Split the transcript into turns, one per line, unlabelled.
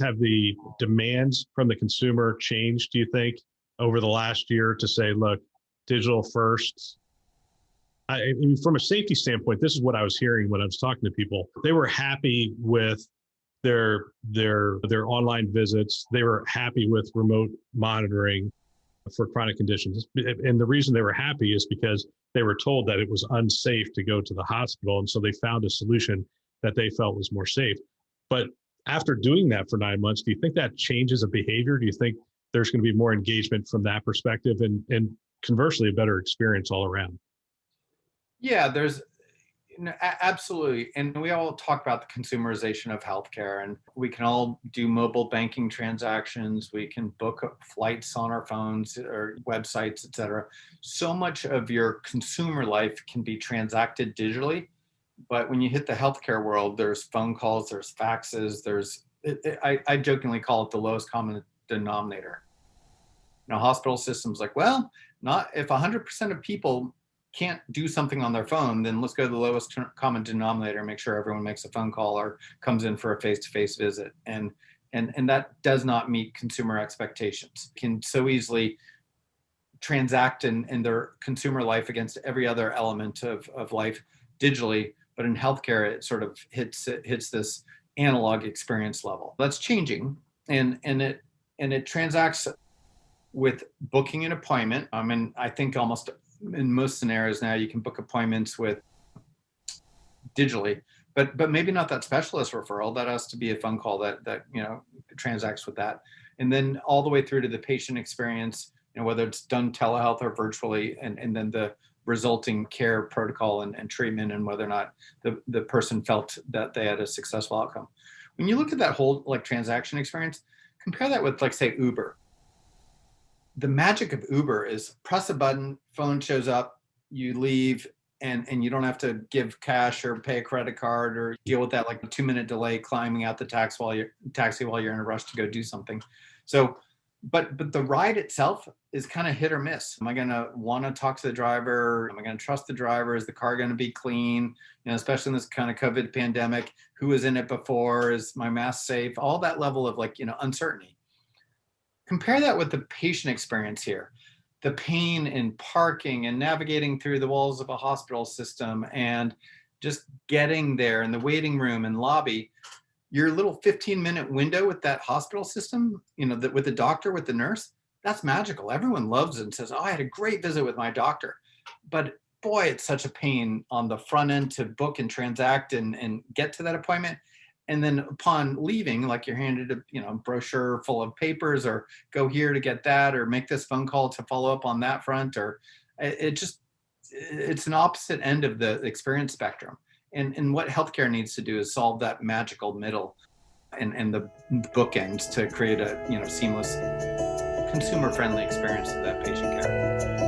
Have the demands from the consumer changed, do you think, over the last year to say, look, digital first? I mean, from a safety standpoint, this is what I was hearing when I was talking to people. They were happy with their online visits. They were happy with remote monitoring for chronic conditions. And the reason they were happy is because they were told that it was unsafe to go to the hospital. And so they found a solution that they felt was more safe. But after doing that for 9 months, do you think that changes a behavior? Do you think there's going to be more engagement from that perspective and conversely, a better experience all around?
Yeah, there's absolutely. And we all talk about the consumerization of healthcare, and we can all do mobile banking transactions. We can book flights on our phones or websites, et cetera. So much of your consumer life can be transacted digitally. But when you hit the healthcare world, there's phone calls, there's faxes, I jokingly call it the lowest common denominator. Now, hospital systems like, well, not if 100% of people can't do something on their phone, then let's go to the lowest common denominator and make sure everyone makes a phone call or comes in for a face-to-face visit. And that does not meet consumer expectations. Can so easily transact in their consumer life against every other element of life digitally. But in healthcare, it sort of hits this analog experience level. That's changing, and it transacts with booking an appointment. I mean, I think almost in most scenarios now you can book appointments with digitally, but maybe not that specialist referral. That has to be a phone call that transacts with that, and then all the way through to the patient experience. Whether it's done telehealth or virtually, and then the resulting care protocol and treatment, and whether or not the person felt that they had a successful outcome. When you look at that whole transaction experience, compare that with say Uber. The magic of Uber is press a button, phone shows up, you leave, and you don't have to give cash or pay a credit card or deal with that 2-minute delay climbing out the taxi while you're in a rush to go do something. So but the ride itself is kind of hit or miss. Am I going to want to talk to the driver? Am I going to trust the driver? Is the car going to be clean? Especially in this kind of COVID pandemic, who was in it before? Is my mask safe? All that level of uncertainty. Compare that with the patient experience here. The pain in parking and navigating through the walls of a hospital system and just getting there in the waiting room and lobby. Your little 15-minute window with that hospital system, with the doctor, with the nurse, that's magical. Everyone loves it and says, oh, I had a great visit with my doctor. But boy, it's such a pain on the front end to book and transact and get to that appointment. And then upon leaving, you're handed a brochure full of papers, or go here to get that, or make this phone call to follow up on that front, or it's an opposite end of the experience spectrum. And what healthcare needs to do is solve that magical middle and the bookends to create a seamless, consumer-friendly experience to that patient care.